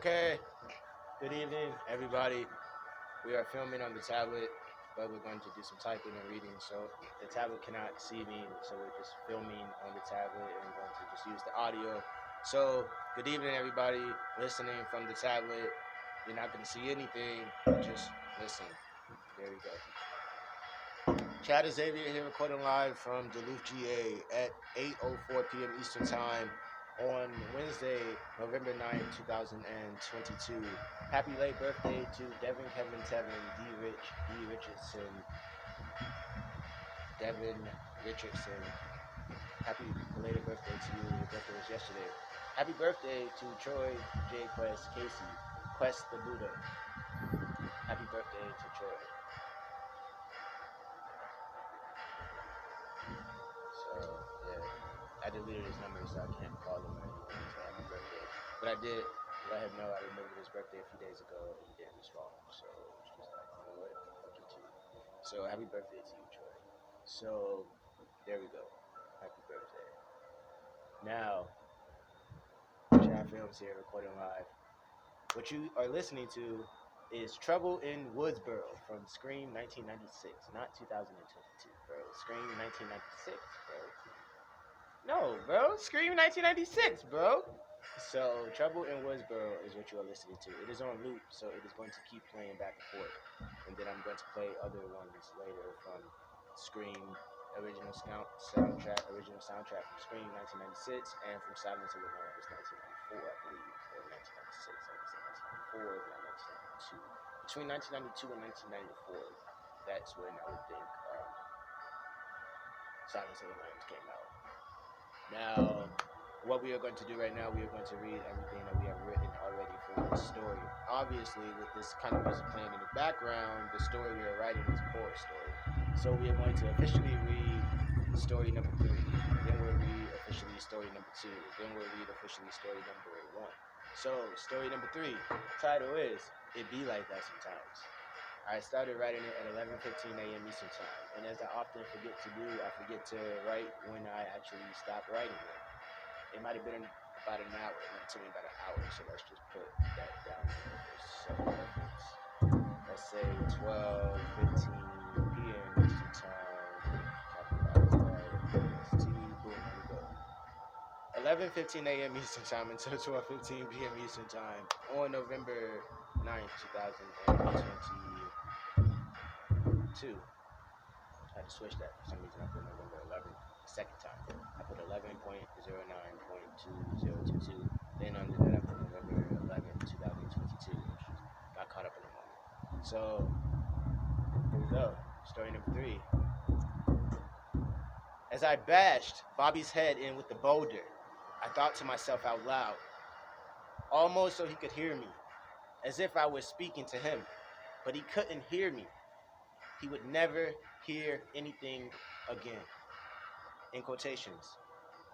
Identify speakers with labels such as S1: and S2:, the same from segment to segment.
S1: Okay, good evening, everybody. We are filming on the tablet, but we're going to do some typing and reading. So the tablet cannot see me, so we're just filming on the tablet and we're going to just use the audio. So, good evening, everybody listening from the tablet. You're not going to see anything, just listen. There we go. Chad Xavier here recording live from Duluth, GA at 8:04 p.m. Eastern Time on Wednesday, November 9th, 2022. Happy late birthday to Devin, Kevin, Tevin, D. Richardson, Devin Richardson. Happy belated birthday to you. Your birthday was yesterday. Happy birthday to Troy, J. Quest, Casey, Quest the Buddha. Happy birthday to Troy. So, yeah. I deleted his number so I can't call him or anything. So happy birthday. But I did let him know I remembered his birthday a few days ago and he didn't respond. So it's just like, you know what? Fuck you too. So happy birthday to you, Troy. So there we go. Happy birthday. Now, Chad Films here recording live. What you are listening to is Trouble in Woodsboro from Scream 1996, not 2022, bro. Scream 1996, bro. No, bro. Scream 1996, bro. So, Trouble in Woodsboro is what you are listening to. It is on loop, so it is going to keep playing back and forth. And then I'm going to play other ones later from Scream original soundtrack from Scream 1996 and from Silence of the Lambs 1994, I believe, or 1996. I would say 1994, not 1992. Between 1992 and 1994, that's when I would think Silence of the Lambs came out. Now, what we are going to do right now, we are going to read everything that we have written already for this story. Obviously, with this kind of music playing in the background, the story we are writing is a chorus story. So we are going to officially read story number 3. Then we'll read officially story number 2. Then we'll read officially story number 1. So, story number 3, title is It Be Like That Sometimes. I started writing it at 11:15 a.m. Eastern Time, and as I often forget to do, I forget to write when I actually stop writing it. It might have been about an hour, it took me about an hour, so let's just put that down there for reference. Let's say 12:15 p.m. Eastern Time. Capitalize that. Boom, here we go. 11:15 a.m. Eastern Time until 12:15 p.m. Eastern Time on November 9th, 2022. I had to switch that. For some reason, I put November 11th the second time. I put 11.09.2022. Then under that, I put November 11th, 2022. Got caught up in a moment. So, here we go. Story number 3. As I bashed Bobby's head in with the boulder, I thought to myself out loud, almost so he could hear me, as if I was speaking to him, but he couldn't hear me. He would never hear anything again. In quotations.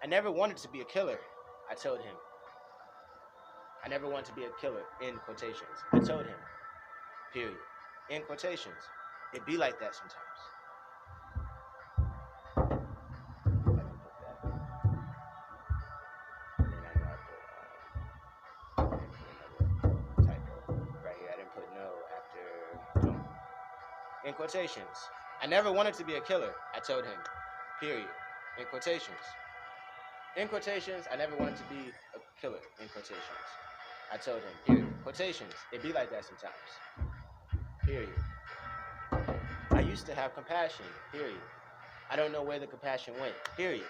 S1: I never wanted to be a killer, I told him. I never wanted to be a killer, in quotations. I told him. Period. In quotations. It be like that sometimes. In quotations. I never wanted to be a killer, I told him. Period. In quotations. In quotations, I never wanted to be a killer. In quotations. I told him. Period. Quotations. It be like that sometimes. Period. I used to have compassion. Period. I don't know where the compassion went. Period.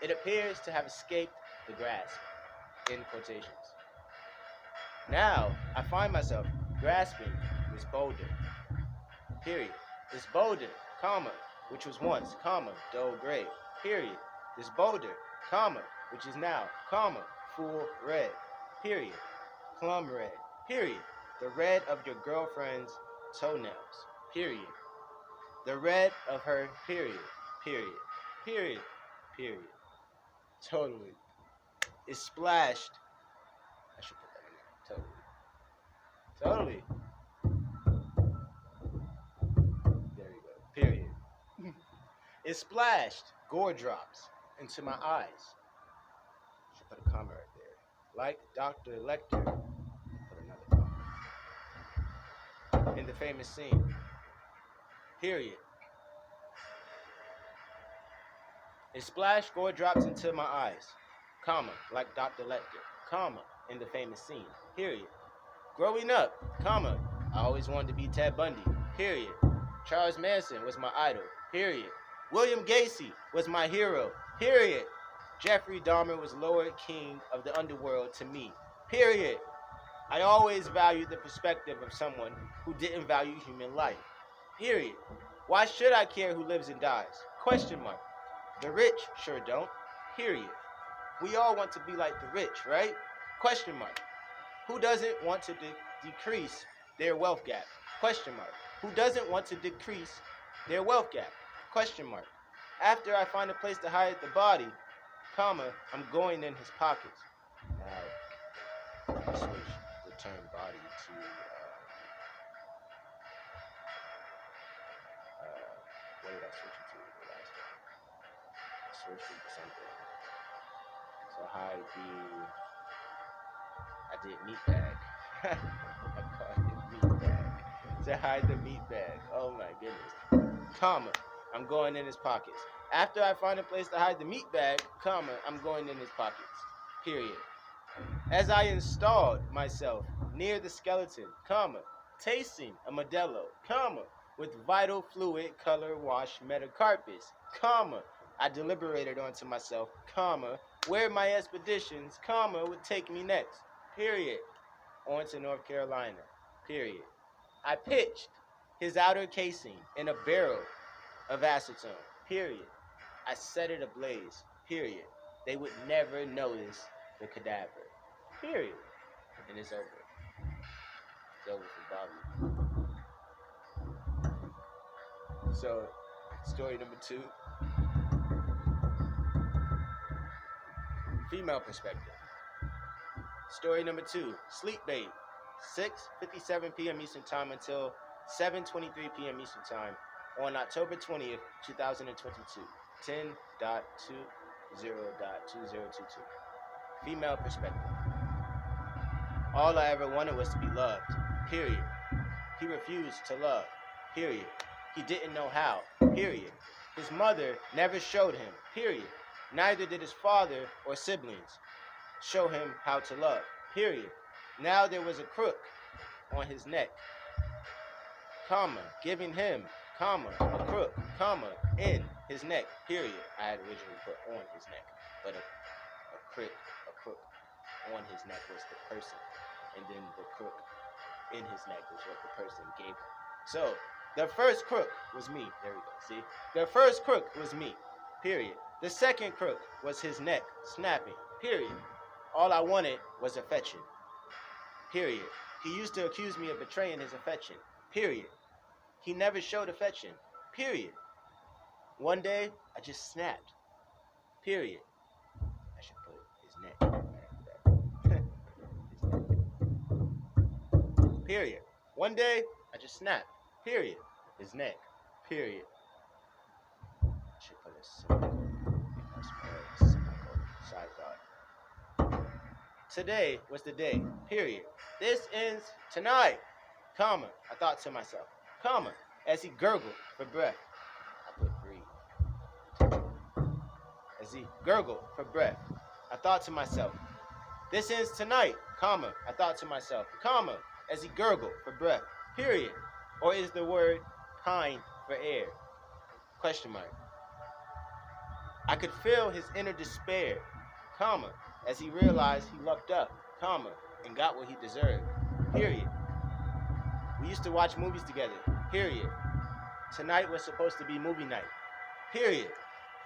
S1: It appears to have escaped the grasp. In quotations. Now, I find myself grasping this boulder. Period. This boulder, comma, which was once, comma, dull gray. Period. This boulder, comma, which is now, comma, full red. Period. Plum red. Period. The red of your girlfriend's toenails. Period. The red of her, period. Period. Period. Period. Totally. It's splashed. I should put that in there. Totally. There you go. Period. It splashed gore drops into my eyes. Should put a comma right there. Like Dr. Lecter. Put in the famous scene. Period. A splash gore drops into my eyes, comma, like Dr. Lecter, comma, in the famous scene. Period. Growing up, comma, I always wanted to be Ted Bundy. Period. Charles Manson was my idol. Period. William Gacy was my hero. Period. Jeffrey Dahmer was Lord King of the underworld to me. Period. I always valued the perspective of someone who didn't value human life. Period. Why should I care who lives and dies? Question mark. The rich sure don't. Period. We all want to be like the rich, right? Question mark. Who doesn't want to decrease their wealth gap? Question mark. Who doesn't want to decrease their wealth gap? Question mark. After I find a place to hide the body, comma, I'm going in his pockets. Now, switch the term body to, what did I switch it to the last time? I switched it to something. So hide I did meat bag. I called it meat bag. To hide the meat bag. Oh my goodness. Comma, I'm going in his pockets. After I find a place to hide the meat bag, comma, I'm going in his pockets. Period. As I installed myself near the skeleton, comma, tasting a Modelo, comma, with vital fluid color wash Metacarpus, comma, I deliberated onto myself, comma, where my expeditions, comma, would take me next. Period. On to North Carolina. Period. I pitched his outer casing in a barrel of acetone. Period. I set it ablaze. Period. They would never notice the cadaver. Period. And it's over. It's over for Bobby. So, story number 2. Female perspective. Story number 2, Sleep Babe, 6:57 p.m. Eastern Time until 7:23 p.m. Eastern Time on October 20th, 2022, 10.20.2022. Female perspective. All I ever wanted was to be loved, period. He refused to love, period. He didn't know how, period. His mother never showed him, period. Neither did his father or siblings show him how to love, period. Now there was a crook on his neck, comma, giving him, comma, a crook, comma, in his neck, period. I had originally put on his neck, but a crook on his neck was the person, and then the crook in his neck was what the person gave him. So, the first crook was me. There we go, see? The first crook was me, period. The second crook was his neck snapping, period. All I wanted was affection, period. He used to accuse me of betraying his affection, period. He never showed affection, period. One day, I just snapped, period. I should put his neck right after that. His neck. Period. One day, I just snapped, period. His neck, period. I should put a semicolon. Side thought. Today was the day, period. This ends tonight, comma, I thought to myself, comma, as he gurgled for breath. I put breathe. As he gurgled for breath, I thought to myself, this ends tonight, comma, I thought to myself, comma, as he gurgled for breath, period. Or is the word pine for air? Question mark. I could feel his inner despair, comma, as he realized he lucked up, comma, and got what he deserved, period. We used to watch movies together, period. Tonight was supposed to be movie night, period.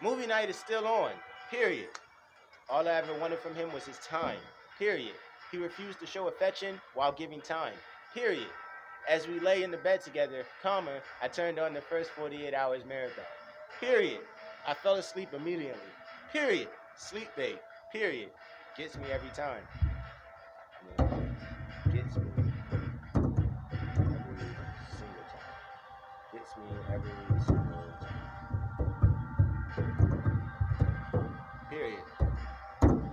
S1: Movie night is still on, period. All I ever wanted from him was his time, period. He refused to show affection while giving time, period. As we lay in the bed together, comma, I turned on the first 48 hours marathon, period. I fell asleep immediately, period. Sleep Babe, period. Gets me every time. Gets me every single time. Gets me every single time. Period.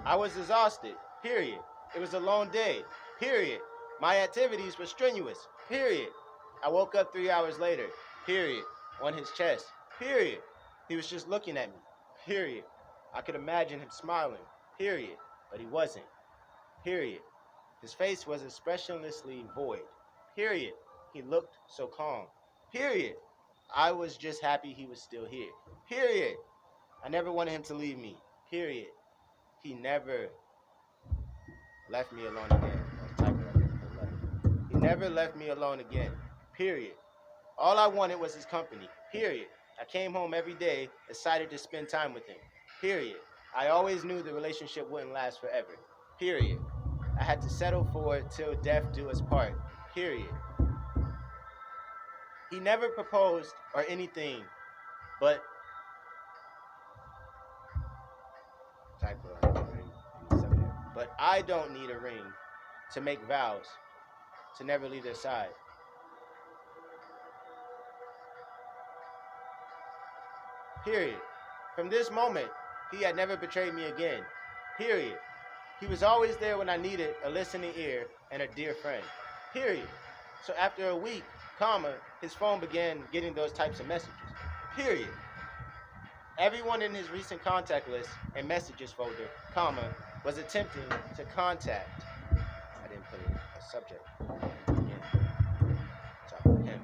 S1: I was exhausted, period. It was a long day, period. My activities were strenuous, period. I woke up 3 hours later, period, on his chest, period. He was just looking at me, period. I could imagine him smiling, period, but he wasn't, period. His face was expressionlessly void, period. He looked so calm, period. I was just happy he was still here, period. I never wanted him to leave me, period. He never left me alone again. He never left me alone again, period. All I wanted was his company, period. I came home every day, excited to spend time with him, period. I always knew the relationship wouldn't last forever, period. I had to settle for it till death do us part, period. He never proposed or anything, but I don't need a ring to make vows to never leave their side. Period. From this moment, he had never betrayed me again. Period. He was always there when I needed a listening ear and a dear friend. Period. So after a week, his phone began getting those types of messages. Period. Everyone in his recent contact list and messages folder, was attempting to contact. I didn't put a subject. Again, him.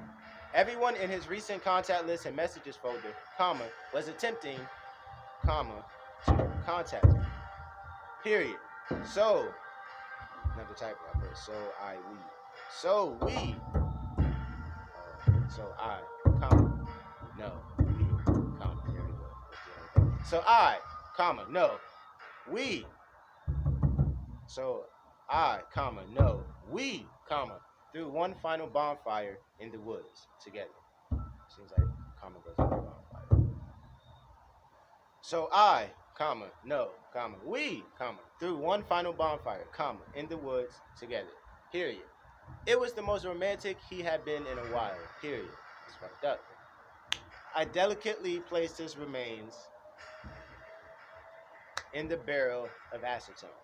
S1: Everyone in his recent contact list and messages folder, was attempting, to contact him. Period. So, another typo I put. So we. So I, no, we, there we go. So I, no, we. So I, no, we, threw one final bonfire in the woods together. Seems like goes on the bonfire. So I, no, we, threw one final bonfire, in the woods together. Period. It was the most romantic he had been in a while. Period. It's fucked up. I delicately placed his remains in the barrel of acetone.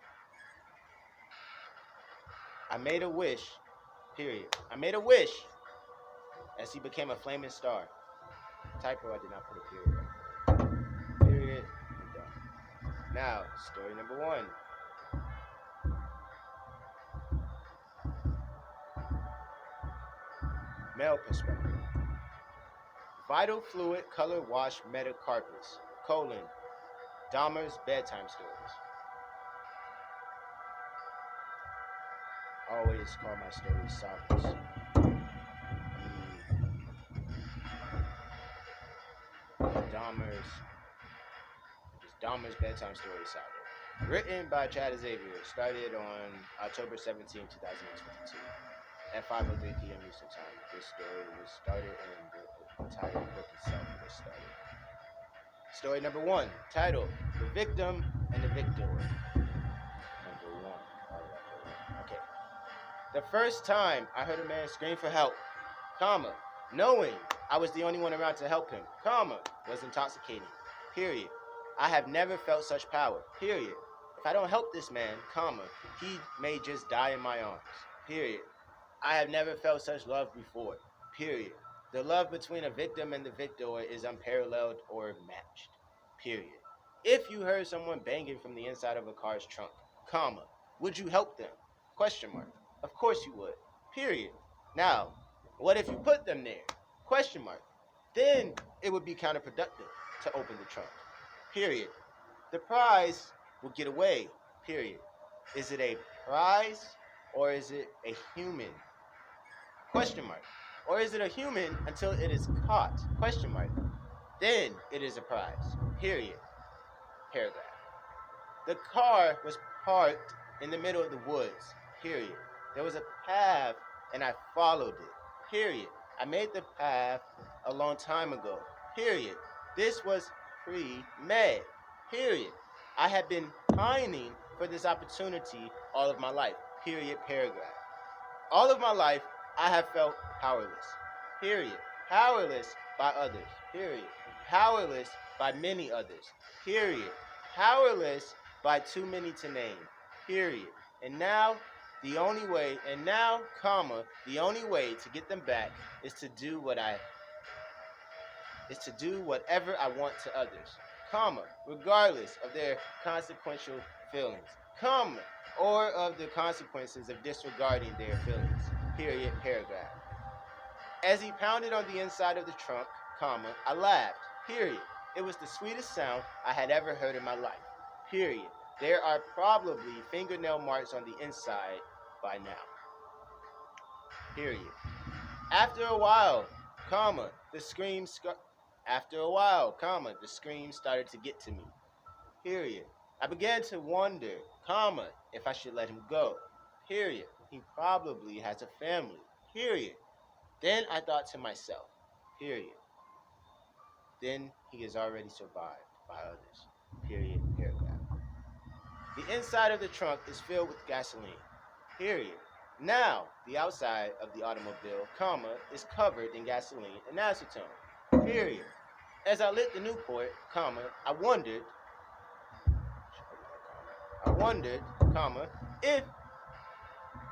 S1: I made a wish. Period. I made a wish as he became a flaming star. Typo, I did not put a period. Period. I'm done. Now, story number 1. Male perspective. Vital fluid color wash Metacarpus, Dahmer's bedtime stories. Always call my stories sophomores. Dahmer's bedtime story saga. Written by Chad Xavier, started on October 17, 2022. At 5:03 p.m. Eastern Time. This story was started and the entire book itself was started. Story number 1, titled The Victim and the Victor. Number 1. Okay. The first time I heard a man scream for help, knowing I was the only one around to help him, was intoxicating. Period. I have never felt such power. Period. If I don't help this man, he may just die in my arms. Period. I have never felt such love before, period. The love between a victim and the victor is unparalleled or matched, period. If you heard someone banging from the inside of a car's trunk, would you help them? Question mark. Of course you would, period. Now, what if you put them there? Question mark. Then it would be counterproductive to open the trunk, period. The prize will get away, period. Is it a prize or is it a human? Question mark. Or is it a human until it is caught? Question mark. Then it is a prize. Period. Paragraph. The car was parked in the middle of the woods. Period. There was a path and I followed it. Period. I made the path a long time ago. Period. This was pre-med. Period. I had been pining for this opportunity all of my life. Period. Paragraph. All of my life, I have felt powerless. Period. Powerless by others. Period. Powerless by many others. Period. Powerless by too many to name. Period. And now, The only way, and now, comma, the only way to get them back is to do whatever I want to others, comma, regardless of their consequential feelings, comma, or of the consequences of disregarding their feelings. Period. Paragraph. As he pounded on the inside of the trunk, comma, I laughed. Period. It was the sweetest sound I had ever heard in my life. Period. There are probably fingernail marks on the inside by now. Period. After a while, comma, after a while, comma, the scream started to get to me. Period. I began to wonder, comma, if I should let him go. Period. He probably has a family. Period. Then I thought to myself, period. Then he is already survived by others. Period. Paragraph. The inside of the trunk is filled with gasoline. Period. Now, the outside of the automobile, comma, is covered in gasoline and acetone. Period. As I lit the Newport, comma, I wondered, comma, if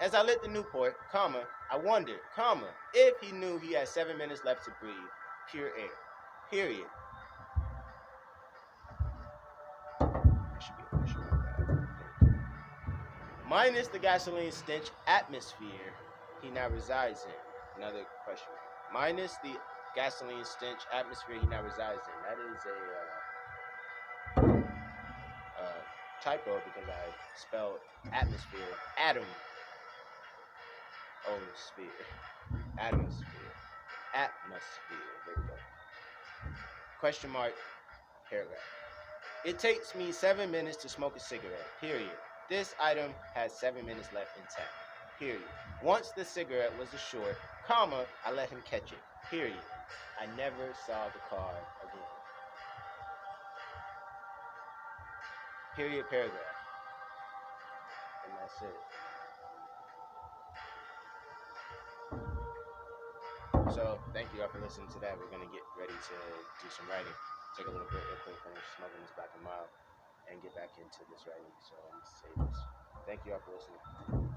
S1: as I lit the Newport, comma, I wondered, comma, if he knew he had 7 minutes left to breathe pure air. Period. Minus the gasoline stench atmosphere he now resides in. Another question. Minus the gasoline stench atmosphere he now resides in. That is a typo because I spelled atmosphere, atom, sphere, atmosphere, atmosphere. There we go. Question mark, paragraph. It takes me 7 minutes to smoke a cigarette, period. This item has 7 minutes left intact, period. Once the cigarette was assured, comma, I let him catch it, period. I never saw the car again. Period, paragraph. And that's it. So, thank you all for listening to that. We're going to get ready to do some writing. Take a little break real quick, finish smoking this Black and Mild, and get back into this writing. So, let me say this. Thank you all for listening.